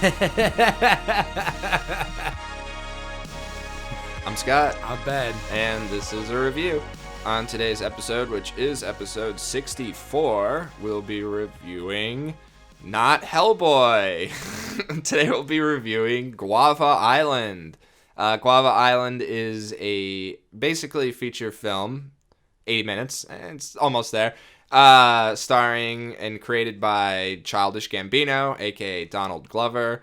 I'm Scott. I'm Ben. And this is a review. On today's episode, which is episode 64, we'll be reviewing not Hellboy. Today we'll be reviewing Guava Island. Guava Island is a basically feature film, 80 minutes, it's almost there, starring and created by Childish Gambino, aka Donald Glover,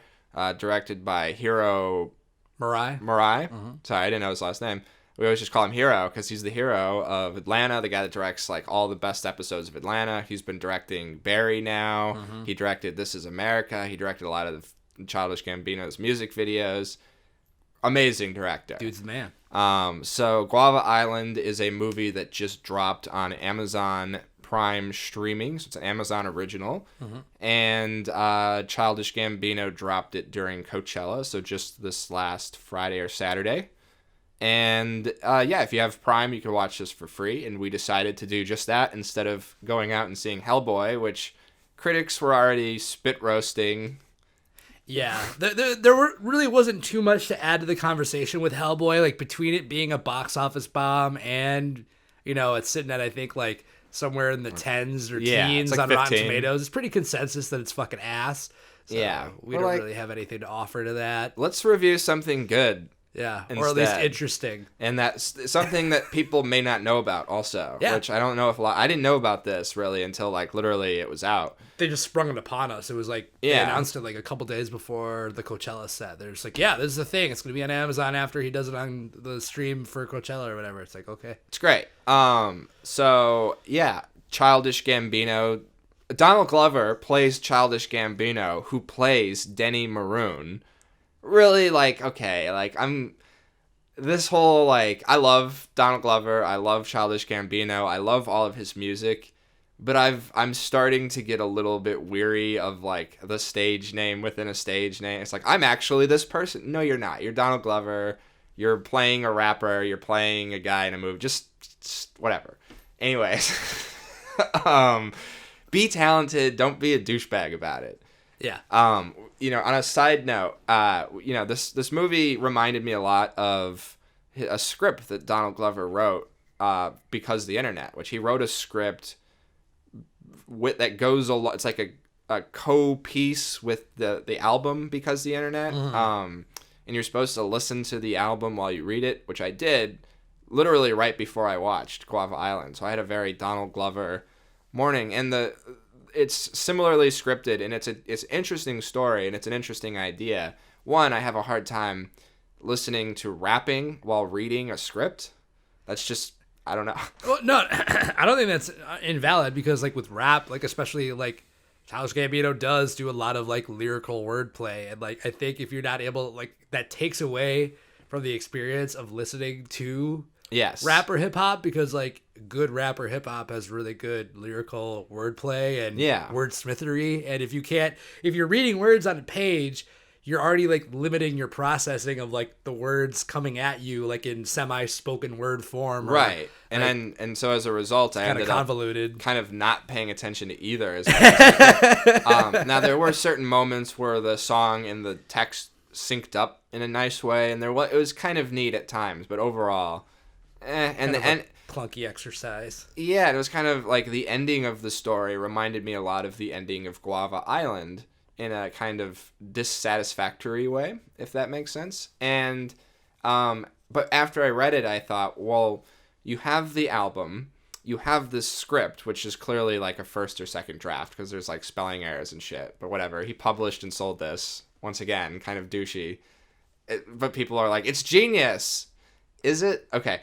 directed by Hiro Murai. Mm-hmm. Sorry, I didn't know his last name. We always just call him Hiro because he's the hero of Atlanta, the guy that directs like all the best episodes of Atlanta. He's been directing Barry now. Mm-hmm. He directed This Is America. He directed a lot of Childish Gambino's music videos. Amazing director. Dude's the man. So Guava Island is a movie that just dropped on Amazon Prime streaming. So it's an Amazon original. Mm-hmm. And Childish Gambino dropped it during Coachella. So just this last Friday or Saturday. And if you have Prime, you can watch this for free. And we decided to do just that instead of going out and seeing Hellboy, which critics were already spit roasting. Yeah, there really wasn't too much to add to the conversation with Hellboy. Like between it being a box office bomb and, it's sitting at, I think, like somewhere in the tens or teens like on 15. Rotten Tomatoes. It's pretty consensus that it's fucking ass. So we don't really have anything to offer to that. Let's review something good. Yeah, instead. Or at least interesting. And that's something that people may not know about also, which I don't know if I didn't know about this really until like literally it was out. They just sprung it upon us. It was like they announced it like a couple days before the Coachella set. They're just like, this is the thing. It's going to be on Amazon after he does it on the stream for Coachella or whatever. It's like, okay. It's great. Childish Gambino. Donald Glover plays Childish Gambino, who plays Denny Maroon. Really, I love Donald Glover, I love Childish Gambino, I love all of his music, but I'm starting to get a little bit weary of, like, the stage name within a stage name. It's like, I'm actually this person. No, you're not. You're Donald Glover, you're playing a rapper, you're playing a guy in a movie, just whatever. Anyways, be talented, don't be a douchebag about it. Yeah. On a side note, this movie reminded me a lot of a script that Donald Glover wrote because of the internet, which he wrote a script that goes a lot. It's like a co-piece with the album because of the internet. Mm-hmm. And you're supposed to listen to the album while you read it, which I did literally right before I watched Guava Island. So I had a very Donald Glover morning, and it's similarly scripted, and it's an interesting story, and it's an interesting idea. One, I have a hard time listening to rapping while reading a script. That's just, I don't know. Well, no, I don't think that's invalid because, like, with rap, like, especially, like, Childish Gambino does do a lot of, like, lyrical wordplay, and, like, I think if you're not able, like, that takes away from the experience of listening to rap or hip-hop, because, like, good rap or hip-hop has really good lyrical wordplay and wordsmithery, and if you're reading words on a page, you're already, like, limiting your processing of, like, the words coming at you, like, in semi-spoken word form. Right. Or, and so as a result, I ended convoluted. Up kind of not paying attention to either. As now, there were certain moments where the song and the text synced up in a nice way, and it was kind of neat at times, but overall... and the end, clunky exercise. Yeah, it was kind of like the ending of the story reminded me a lot of the ending of Guava Island in a kind of dissatisfactory way, if that makes sense. And but after I read it, I thought, well, you have the album, you have this script, which is clearly like a first or second draft because there's like spelling errors and shit. But whatever, he published and sold this once again, kind of douchey. But people are like, it's genius. Is it? Okay.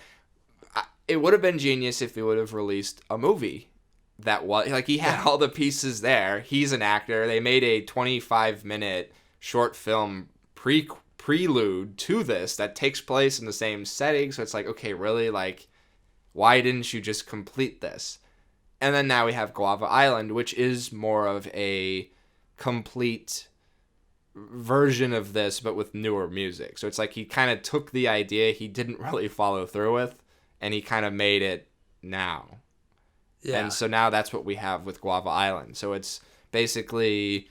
It would have been genius if he would have released a movie that was like he had all the pieces there. He's an actor. They made a 25-minute short film prelude to this that takes place in the same setting. So it's like, okay, really, like, why didn't you just complete this? And then now we have Guava Island, which is more of a complete version of this, but with newer music. So it's like he kind of took the idea he didn't really follow through with, and he kind of made it now. Yeah. And so now that's what we have with Guava Island. So it's basically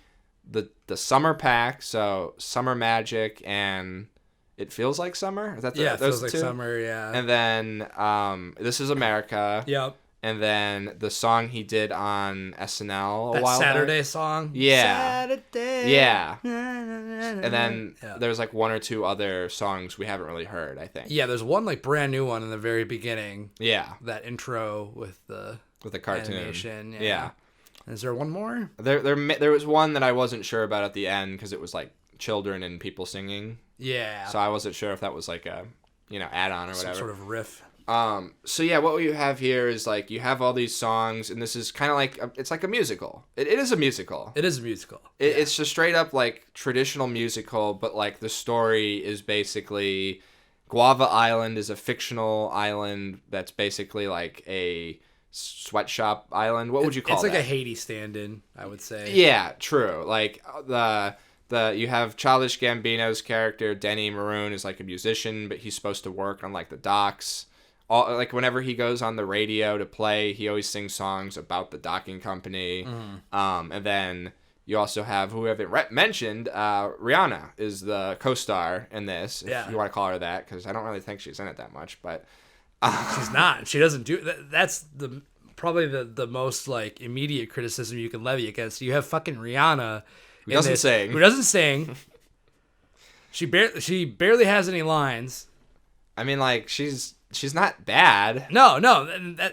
the summer pack, so Summer Magic and It Feels Like Summer. Is that It those feels like two? summer. Yeah. And then This Is America. Yep. And then the song he did on SNL That while Saturday back. song. Yeah. Saturday. Yeah. And then Yeah. there's like one or two other songs we haven't really heard, I think. Yeah, there's one like brand new one in the very beginning. Yeah. That intro with the cartoon. animation. Yeah. Is there one more? There was one that I wasn't sure about at the end because it was like children and people singing. Yeah. So I wasn't sure if that was like a, add-on or whatever. Some sort of riff. So yeah, what you have here is like you have all these songs, and this is kind of like it's like a musical. It is a musical. It is a musical. It's just straight up like traditional musical, but like the story is basically Guava Island is a fictional island that's basically like a sweatshop island. What would you call it? It's like a Haiti stand-in, I would say. Yeah, true. Like you have Childish Gambino's character Denny Maroon is like a musician, but he's supposed to work on like the docks. Like whenever he goes on the radio to play, he always sings songs about the docking company. And then you also have, who we haven't mentioned, Rihanna is the co-star in this. If you want to call her that, because I don't really think she's in it that much, but she's not. She doesn't do that. That's probably the most like immediate criticism you can levy against. You have fucking Rihanna who doesn't sing. Who doesn't sing. She barely has any lines. I mean, like she's not bad. No,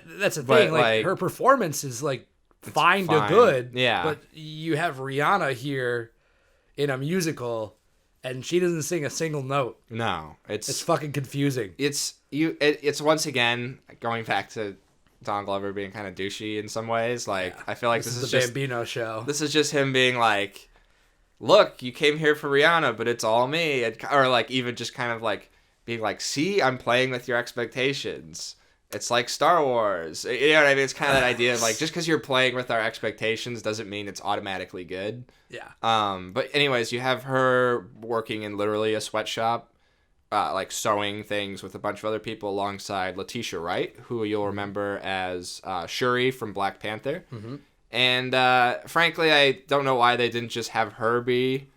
that's the thing. Like her performance is like fine to good. Yeah. But you have Rihanna here in a musical, and she doesn't sing a single note. No, it's fucking confusing. It's once again going back to Don Glover being kind of douchey in some ways. Like I feel like this is the just Bambino show. This is just him being like, look, you came here for Rihanna, but it's all me, or like even just kind of like being like, see, I'm playing with your expectations. It's like Star Wars. You know what I mean? It's kind of that idea of like, just because you're playing with our expectations doesn't mean it's automatically good. Yeah. But anyways, you have her working in literally a sweatshop, like sewing things with a bunch of other people alongside Letitia Wright, who you'll remember as Shuri from Black Panther. Mm-hmm. And frankly, I don't know why they didn't just have her be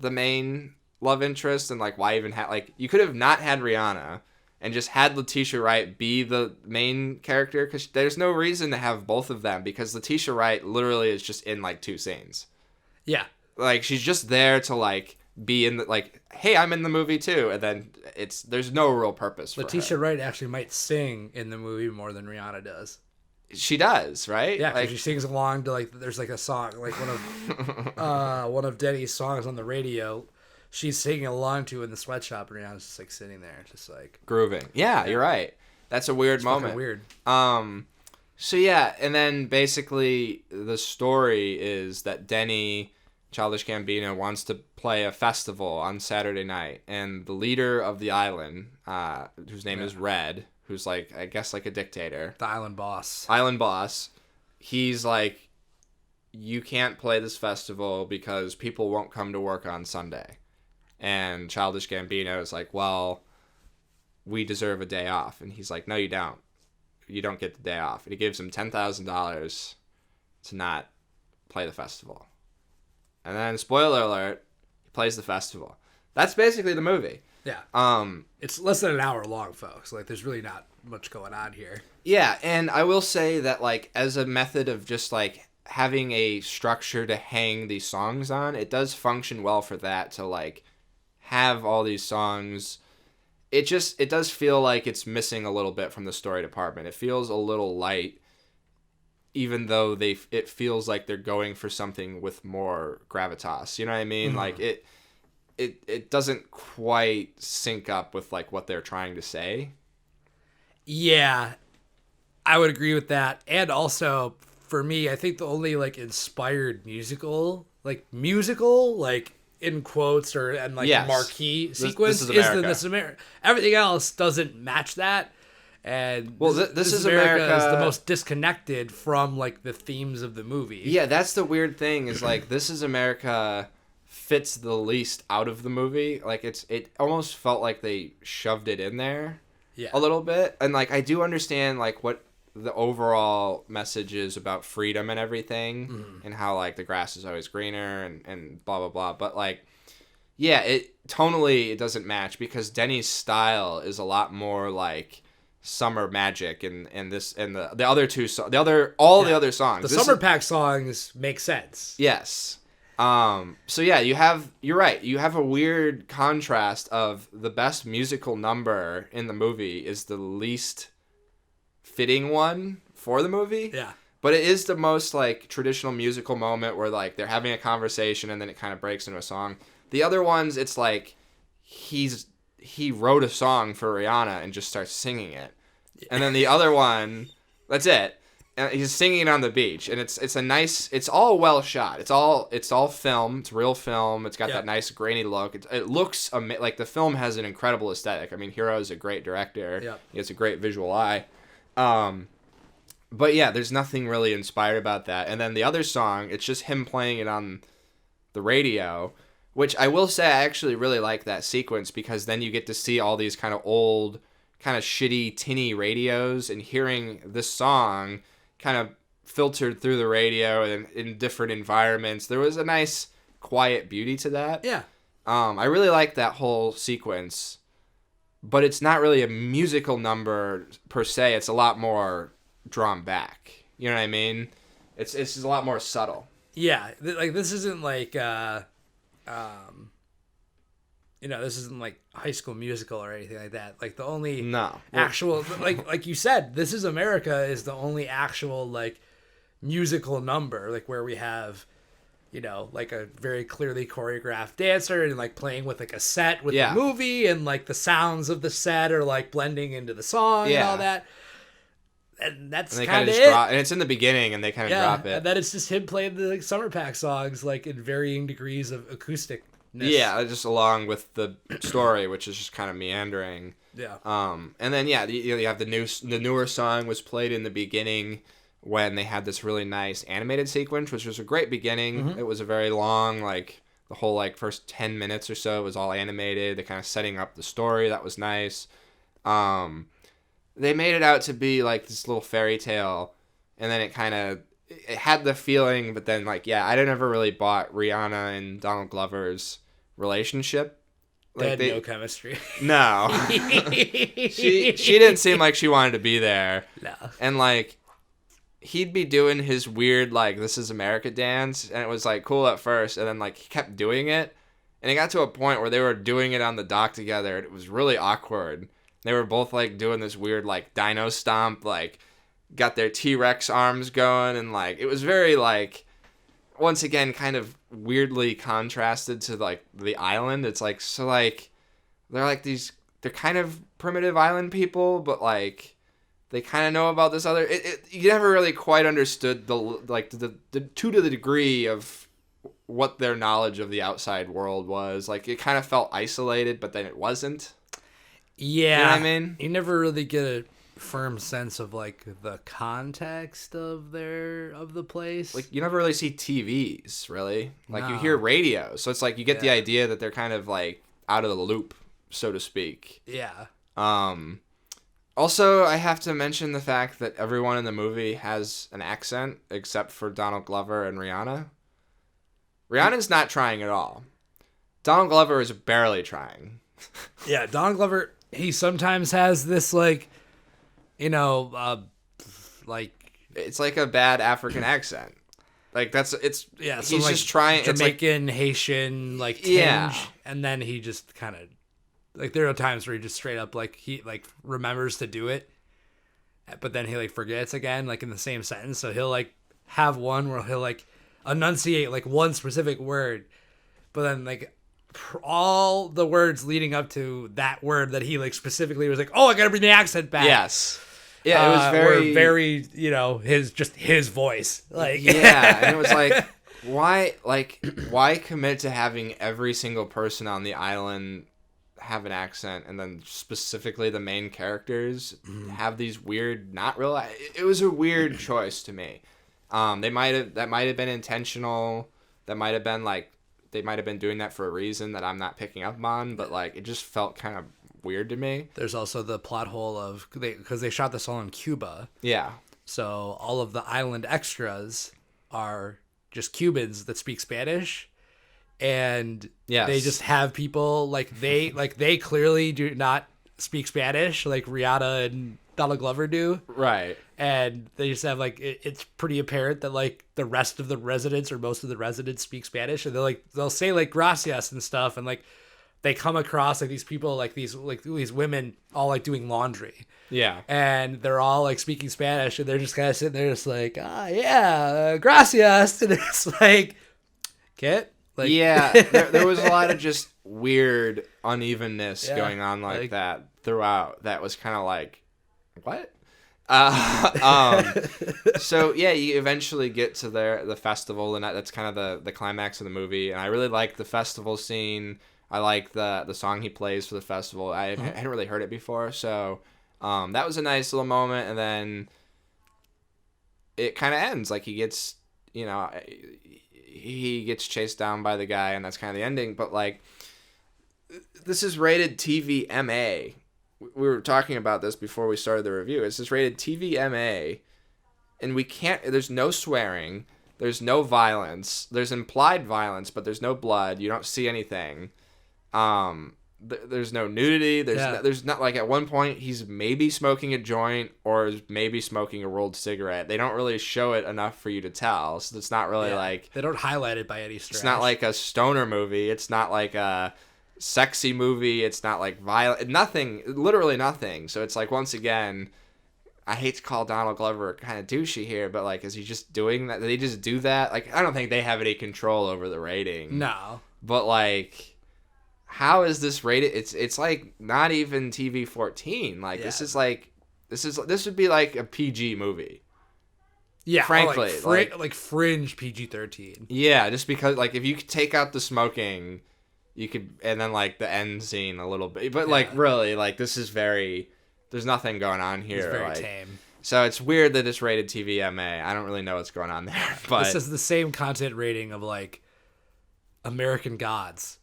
the main love interest, and like why even have, like, you could have not had Rihanna and just had Letitia Wright be the main character, because there's no reason to have both of them, because Letitia Wright literally is just in like 2 scenes. Yeah. Like she's just there to like be in the, like, hey, I'm in the movie too, and then there's no real purpose for Letitia her. Wright actually might sing in the movie more than Rihanna does. She does, right? Yeah, like she sings along to like, there's like a song, like one of Denny's songs on the radio. She's singing along to in the sweatshop, and Rihanna's just like sitting there, just like grooving. Yeah, you're right. That's a weird moment. Weird. So yeah, and then basically the story is that Denny, Childish Gambino, wants to play a festival on Saturday night, and the leader of the island, whose name is Red, who's like, I guess like a dictator, the island boss, he's like, you can't play this festival because people won't come to work on Sunday. And Childish Gambino is like, well, we deserve a day off. And he's like, no, you don't. You don't get the day off. And he gives him $10,000 to not play the festival. And then, spoiler alert, he plays the festival. That's basically the movie. Yeah. It's less than an hour long, folks. Like, there's really not much going on here. Yeah, and I will say that, like, as a method of just, like, having a structure to hang these songs on, it does function well for that, to, like, have all these songs. It does feel like it's missing a little bit from the story department. It feels a little light, even though it feels like they're going for something with more gravitas. You know what I mean? Mm-hmm. Like it doesn't quite sync up with like what they're trying to say. Yeah, I would agree with that. And also for me, I think the only like inspired musical like in quotes and like marquee sequence is This is America. Everything else doesn't match that. And This is America is the most disconnected from like the themes of the movie. Yeah, that's the weird thing, is like This Is America fits the least out of the movie. Like it almost felt like they shoved it in there a little bit. And like I do understand like what the overall message is about freedom and everything, and how like the grass is always greener and blah blah blah. But like, yeah, it doesn't match because Denny's style is a lot more like Summer Magic and the other two the other songs. The Summer Pack songs make sense. Yes. So yeah, you're right. You have a weird contrast of the best musical number in the movie is the least fitting one for the movie. Yeah. But it is the most like traditional musical moment where like they're having a conversation and then it kind of breaks into a song. The other ones, it's like he wrote a song for Rihanna and just starts singing it. And then the other one, that's it. And he's singing it on the beach, and it's all well shot. It's all film. It's real film. It's got that nice grainy look. It looks like the film has an incredible aesthetic. I mean, Hiro is a great director. Yeah. He has a great visual eye. But yeah, there's nothing really inspired about that. And then the other song, it's just him playing it on the radio, which I will say I actually really like that sequence because then you get to see all these kind of old, kind of shitty, tinny radios and hearing this song kind of filtered through the radio and in different environments. There was a nice quiet beauty to that. Yeah. I really like that whole sequence, but it's not really a musical number per se. It's a lot more drawn back. You know what I mean? It's just a lot more subtle. Yeah. Like this isn't like, this isn't like High School Musical or anything like that. Like the only actual, like you said, This Is America is the only actual like musical number, like where we have, like a very clearly choreographed dancer and like playing with like a set with the movie and like the sounds of the set are like blending into the song and all that. And that's kind of it. And it's in the beginning and they kind of drop it. And then it's just him playing the Summer Pack songs like in varying degrees of acoustic. Yeah, just along with the story, which is just kind of meandering. Yeah. And then you have the newer song was played in the beginning when they had this really nice animated sequence, which was a great beginning. Mm-hmm. It was a very long, like the whole like first 10 minutes or so was all animated. They're kind of setting up the story. That was nice. They made it out to be like this little fairy tale, and then it had the feeling, but then like I never really bought Rihanna and Donald Glover's relationship. Like they had no chemistry. No. she didn't seem like she wanted to be there. No. And like he'd be doing his weird like This Is America dance, and it was like cool at first, and then like he kept doing it, and it got to a point where they were doing it on the dock together, and it was really awkward. They were both like doing this weird like dino stomp, like got their T-Rex arms going, and like it was very like once again kind of weirdly contrasted to like the island. It's like so like they're kind of primitive island people, but like they kind of know about this other you never really quite understood the to the degree of what their knowledge of the outside world was. Like it kind of felt isolated, but then it wasn't. Yeah. You know what I mean? You never really get a firm sense of like the context of the place. Like you never really see TVs, really. Like you hear radio, so it's like you get the idea that they're kind of like out of the loop, so to speak. Yeah. Also, I have to mention the fact that everyone in the movie has an accent except for Donald Glover and Rihanna. Rihanna's not trying at all. Donald Glover is barely trying. Yeah, Donald Glover, he sometimes has this like like it's like a bad African accent. Like he's like just trying Jamaican, Haitian like tinge, and then he just kind of like there are times where he just straight up like he like remembers to do it, but then he like forgets again like in the same sentence. So he'll like have one where he'll like enunciate like one specific word, but then like all the words leading up to that word that he like specifically was like, oh, I gotta bring the accent back. Yes. Yeah, it was very his voice. Like yeah, and it was like why commit to having every single person on the island have an accent and then specifically the main characters have these weird it was a weird choice to me. That might have been intentional. That might have been like they might have been doing that for a reason that I'm not picking up on, but like it just felt kind of weird to me. There's also the plot hole of because they shot this all in Cuba. Yeah. So all of the island extras are just Cubans that speak Spanish, and Yes. they just have people they clearly do not speak Spanish like Rihanna and Donald Glover do. Right. And they just have it's pretty apparent that like the rest of the residents or most of the residents speak Spanish, and they'll say like gracias and stuff, and like they come across like these people like these women all like doing laundry. Yeah. And they're all like speaking Spanish, and they're just kind of sitting there just like, gracias, and it's like, get like yeah, there was a lot of just weird unevenness going on like that throughout. That was kind of like, what? So yeah, you eventually get to the festival, and that's kind of the climax of the movie. And I really like the festival scene. I like the song he plays for the festival. I hadn't really heard it before, so that was a nice little moment. And then it kind of ends like he gets chased down by the guy, and that's kind of the ending. But like, this is rated TV MA. We were talking about this before we started the review. It's just rated TV MA, and there's no swearing, there's no violence, there's implied violence, but there's no blood. You don't see anything. There's no nudity. There's not like at one point he's maybe smoking a joint or maybe smoking a rolled cigarette. They don't really show it enough for you to tell. So it's not really like they don't highlight it by any stretch. It's not like a stoner movie. It's not like a sexy movie. It's not like violent. Nothing. Literally nothing. So it's like, once again, I hate to call Donald Glover kind of douchey here, but like, is he just doing that? Did they just do that? Like, I don't think they have any control over the rating. No. But like, how is this rated? It's like not even TV 14. Like this would be like a PG movie. Yeah, frankly, like fringe PG-13. Yeah, just because like if you could take out the smoking, you could, and then like the end scene a little bit, but like really like this is there's nothing going on here. It's very like, tame. So it's weird that it's rated TV MA. I don't really know what's going on there, but this is the same content rating of like American Gods.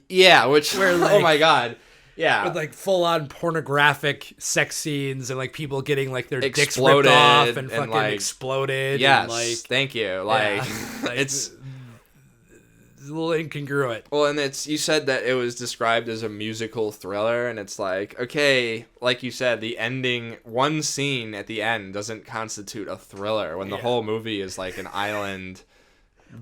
Yeah, which oh my god, yeah, with like full on pornographic sex scenes and like people getting like their dicks exploded ripped off and fucking like, exploded. Yes, and, like, thank you. Like, it's a little incongruent. Well, and you said that it was described as a musical thriller, and it's like, okay, like you said, the ending, one scene at the end doesn't constitute a thriller when the whole movie is like an island,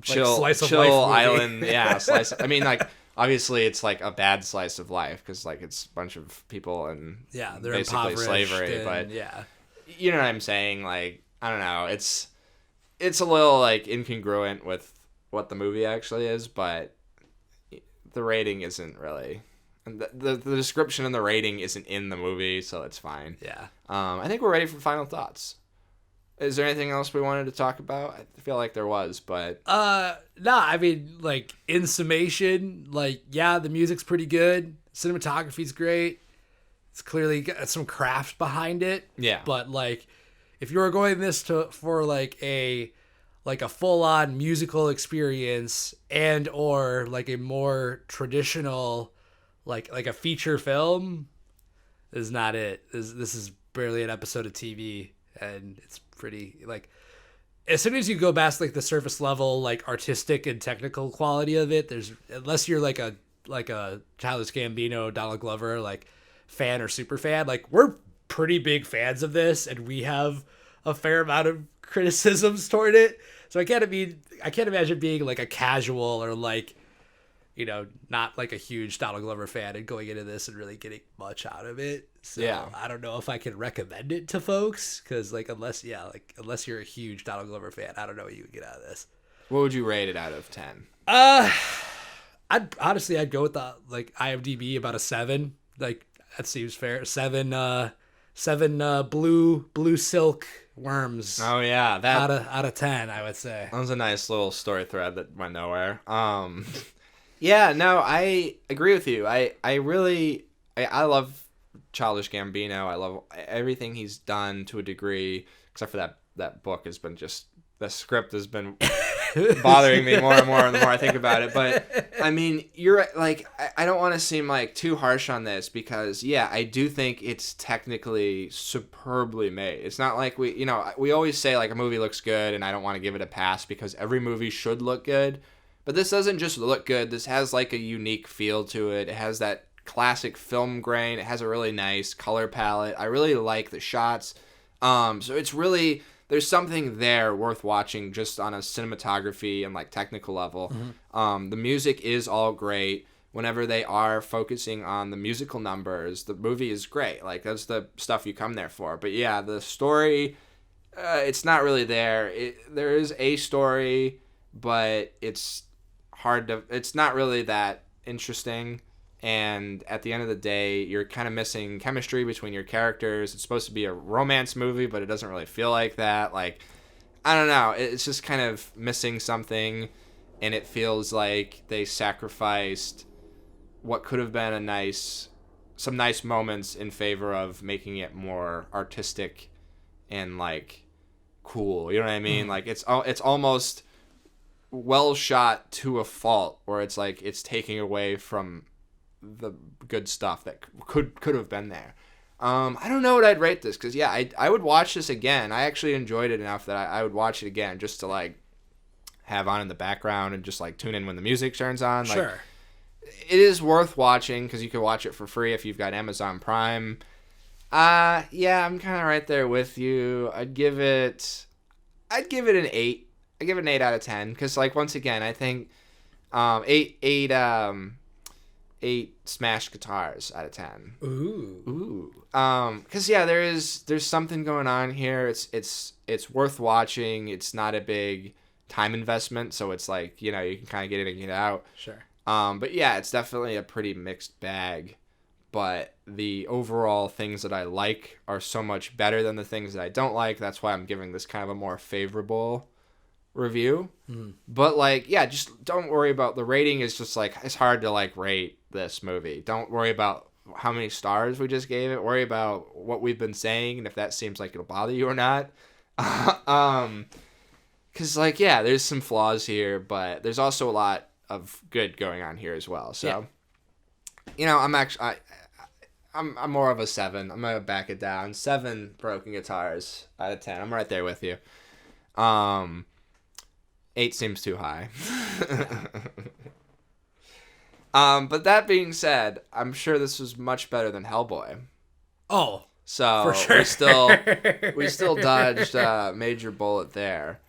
chill island, slice. I mean, like, obviously it's like a bad slice of life because like it's a bunch of people and they're basically slavery, but you know what I'm saying? Like, I don't know, it's a little like incongruent with what the movie actually is, but the rating isn't really, and the description and the rating isn't in the movie, so it's fine. I think we're ready for final thoughts. Is there anything else we wanted to talk about? I feel like there was, but I mean, like, in summation, like, yeah, the music's pretty good, cinematography's great, it's clearly got some craft behind it, but like, if you were going for like a full-on musical experience and or like a more traditional like a feature film, is not it. This is barely an episode of TV, and it's pretty like, as soon as you go past like the surface level like artistic and technical quality of it, there's, unless you're like a Childish Gambino, Donald Glover like fan or super fan, like we're pretty big fans of this and we have a fair amount of criticisms toward it. So I can't imagine being like a casual or like, you know, not like a huge Donald Glover fan and going into this and really getting much out of it. So I don't know if I can recommend it to folks, because like unless you're a huge Donald Glover fan, I don't know what you would get out of this. What would you rate it out of 10? I'd go with the like IMDb about a 7. Like that seems fair. 7 blue silk worms. Oh yeah, that out of 10, I would say. That was a nice little story thread that went nowhere. Yeah, no, I agree with you. I love Childish Gambino. I love everything he's done to a degree, except for that book has been just, the script has been bothering me more and more the more I think about it. But I mean, you're right, like, I don't want to seem like too harsh on this because yeah, I do think it's technically superbly made. It's not like we always say like a movie looks good and I don't want to give it a pass because every movie should look good. But this doesn't just look good. This has like a unique feel to it. It has that classic film grain. It has a really nice color palette. I really like the shots. So it's really, there's something there worth watching just on a cinematography and like technical level. The music is all great. Whenever they are focusing on the musical numbers, the movie is great. Like that's the stuff you come there for. But yeah, the story, it's not really there. There is a story, but it's not really that interesting. And at the end of the day, you're kind of missing chemistry between your characters. It's supposed to be a romance movie, but it doesn't really feel like that. Like, I don't know. It's just kind of missing something, and it feels like they sacrificed what could have been some nice moments in favor of making it more artistic and like cool. You know what I mean? Like it's almost well shot to a fault, where it's like it's taking away from the good stuff that could have been there. I don't know what I'd rate this because yeah, I would watch this again. I actually enjoyed it enough that I would watch it again just to like have on in the background and just like tune in when the music turns on. Like, Sure. It is worth watching because you can watch it for free if you've got Amazon Prime. Yeah, I'm kind of right there with you. I'd give it an 8. I give it an 8 out of 10 because like once again, I think 8 smashed guitars out of 10. Ooh. Because yeah, there's something going on here. It's worth watching. It's not a big time investment, so it's like you can kind of get in and get out. Sure. But yeah, it's definitely a pretty mixed bag. But the overall things that I like are so much better than the things that I don't like. That's why I'm giving this kind of a more favorable review. But like, yeah, just don't worry about the rating. Is just like it's hard to like rate this movie. Don't worry about how many stars we just gave it. Worry about what we've been saying and if that seems like it'll bother you or not. Because like, yeah, there's some flaws here, but there's also a lot of good going on here as well. So I'm more of a 7. I'm gonna back it down. 7 broken guitars out of 10. I'm right there with you. 8 seems too high. But that being said, I'm sure this was much better than Hellboy. Oh, so for sure. we still dodged a major bullet there.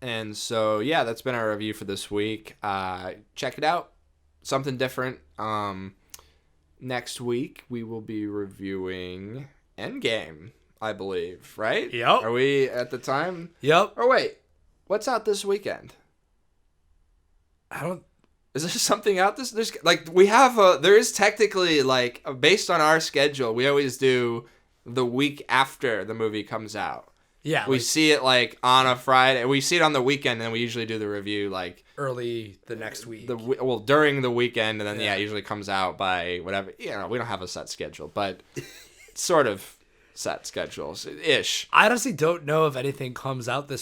And so yeah, that's been our review for this week. Check it out. Something different. Next week we will be reviewing Endgame, I believe, right? Yep. Are we at the time? Yep. Or wait, what's out this weekend? Is there something out there's like there is technically like based on our schedule, we always do the week after the movie comes out. Yeah. We see it like on a Friday. We see it on the weekend, and then we usually do the review like early the next week. During the weekend, and then it usually comes out by whatever. We don't have a set schedule, but sort of set schedules ish. I honestly don't know if anything comes out I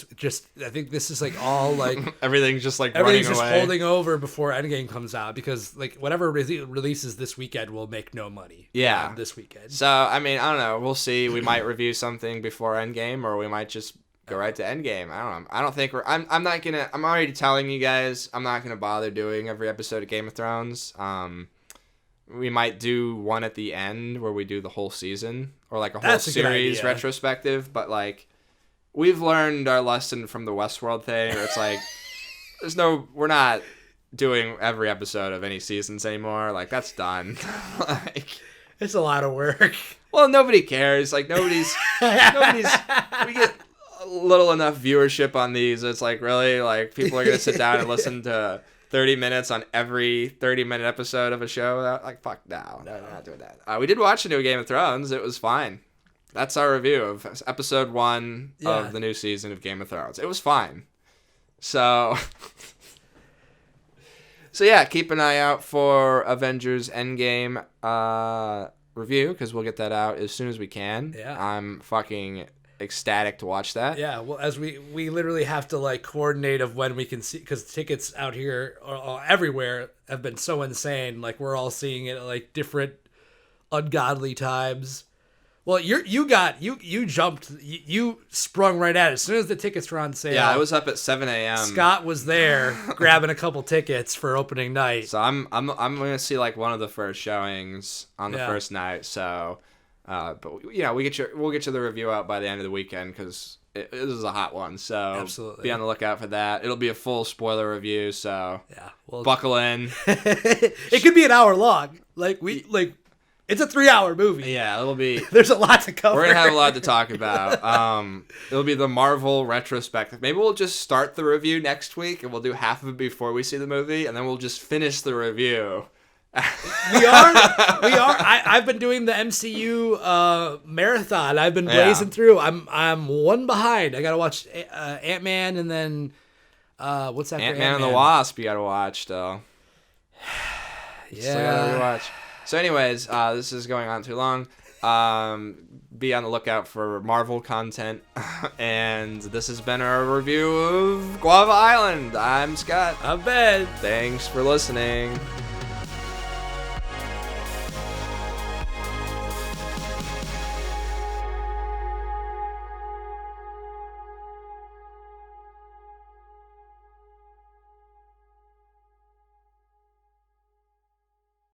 think this is like all like everything's just like everything's running just away. holding over before Endgame comes out because like whatever releases this weekend will make no money. Yeah, this weekend. So I mean, I don't know. We'll see. We might review something before Endgame, or we might just go right to Endgame. I don't know. I don't think I'm not gonna. I'm already telling you guys. I'm not gonna bother doing every episode of Game of Thrones. We might do one at the end where we do the whole season or like a whole series retrospective. But like, we've learned our lesson from the Westworld thing. Where it's like, we're not doing every episode of any seasons anymore. Like that's done. Like, it's a lot of work. Well, nobody cares. Like nobody's. We get little enough viewership on these. It's like really like people are gonna sit down and listen to 30 minutes on every 30-minute episode of a show. Like, fuck, no, we're not doing that. We did watch the new Game of Thrones. It was fine. That's our review of episode 1 of the new season of Game of Thrones. It was fine. So yeah, keep an eye out for Avengers Endgame review because we'll get that out as soon as we can. Yeah. I'm fucking ecstatic to watch that. Yeah, well, as we literally have to like coordinate of when we can see, because tickets out here or everywhere have been so insane. Like we're all seeing it at like different ungodly times. Well, you jumped, you sprung right at it as soon as the tickets were on sale. Yeah, I was up at 7 a.m. Scott was there grabbing a couple tickets for opening night. So I'm gonna see like one of the first showings on the Yeah. first night. So, but we'll get you the review out by the end of the weekend because this is a hot one. So Absolutely. be on the lookout for that. It'll be a full spoiler review. So Yeah, well, buckle in. it could be an hour long. It's a 3-hour movie. Yeah, it'll be. There's a lot to cover. We're gonna have a lot to talk about. It'll be the Marvel retrospective. Maybe we'll just start the review next week, and we'll do half of it before we see the movie, and then we'll just finish the review. We are. I've been doing the MCU marathon. I've been blazing through. I'm one behind. I gotta watch Ant-Man and then what's that? Ant-Man and the Wasp. You gotta watch though. Yeah. Still gotta rewatch. So anyways, this is going on too long. Be on the lookout for Marvel content. And this has been our review of Guava Island. I'm Scott. I'm Ben. Thanks for listening.